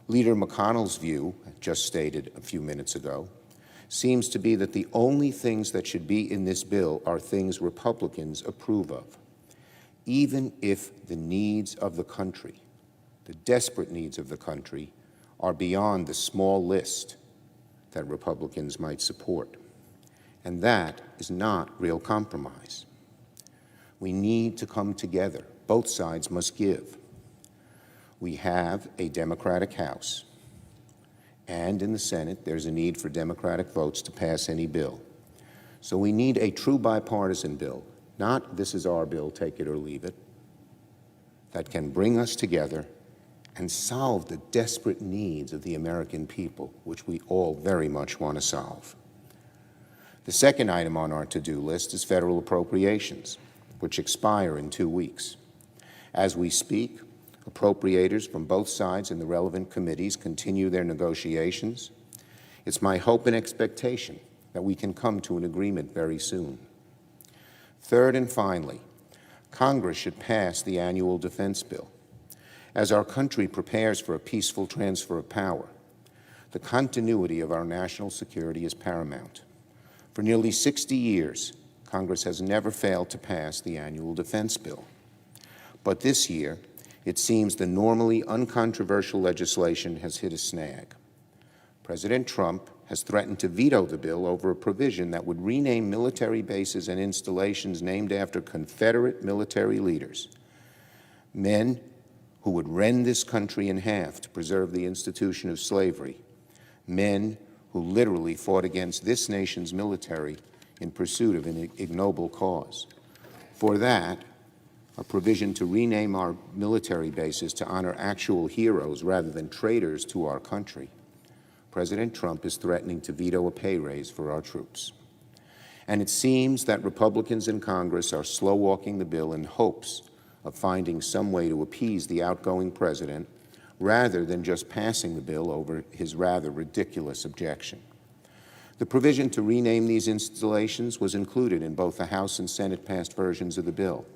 Leader McConnell's view, just stated a few minutes ago, seems to be that the only things that should be in this bill are things Republicans approve of, even if the needs of the country, the desperate needs of the country, are beyond the small list that Republicans might support. And that is not real compromise. We need to come together. Both sides must give. We have a Democratic House, and in the Senate, there's a need for Democratic votes to pass any bill. So we need a true bipartisan bill, not this is our bill, take it or leave it, that can bring us together and solve the desperate needs of the American people, which we all very much want to solve. The second item on our to-do list is federal appropriations, which expire in 2 weeks. As we speak, appropriators from both sides in the relevant committees continue their negotiations. It's my hope and expectation that we can come to an agreement very soon. Third and finally, Congress should pass the annual defense bill. As our country prepares for a peaceful transfer of power, the continuity of our national security is paramount. For nearly 60 years, Congress has never failed to pass the annual defense bill. But this year, it seems the normally uncontroversial legislation has hit a snag. President Trump has threatened to veto the bill over a provision that would rename military bases and installations named after Confederate military leaders, men who would rend this country in half to preserve the institution of slavery, men who literally fought against this nation's military in pursuit of an ignoble cause. For that, a provision to rename our military bases to honor actual heroes rather than traitors to our country, President Trump is threatening to veto a pay raise for our troops. And it seems that Republicans in Congress are slow-walking the bill in hopes of finding some way to appease the outgoing president rather than just passing the bill over his rather ridiculous objection. The provision to rename these installations was included in both the House and Senate-passed versions of the bill,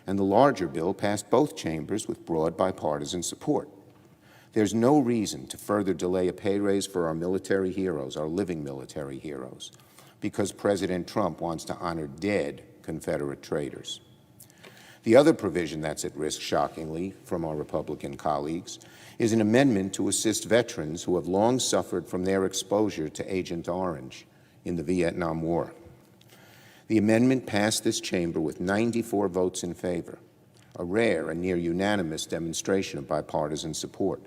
and the larger bill passed both chambers with broad bipartisan support. There's no reason to further delay a pay raise for our military heroes, our living military heroes, because President Trump wants to honor dead Confederate traitors. The other provision that's at risk, shockingly, from our Republican colleagues, is an amendment to assist veterans who have long suffered from their exposure to Agent Orange in the Vietnam War. The amendment passed this chamber with 94 votes in favor, a rare and near unanimous demonstration of bipartisan support.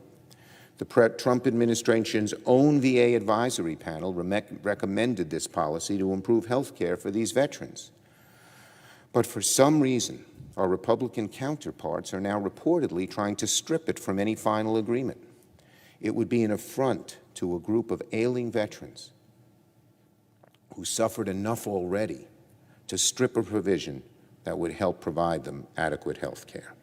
The Trump administration's own VA advisory panel recommended this policy to improve health care for these veterans. But for some reason, our Republican counterparts are now reportedly trying to strip it from any final agreement. It would be an affront to a group of ailing veterans who suffered enough already to strip a provision that would help provide them adequate health care.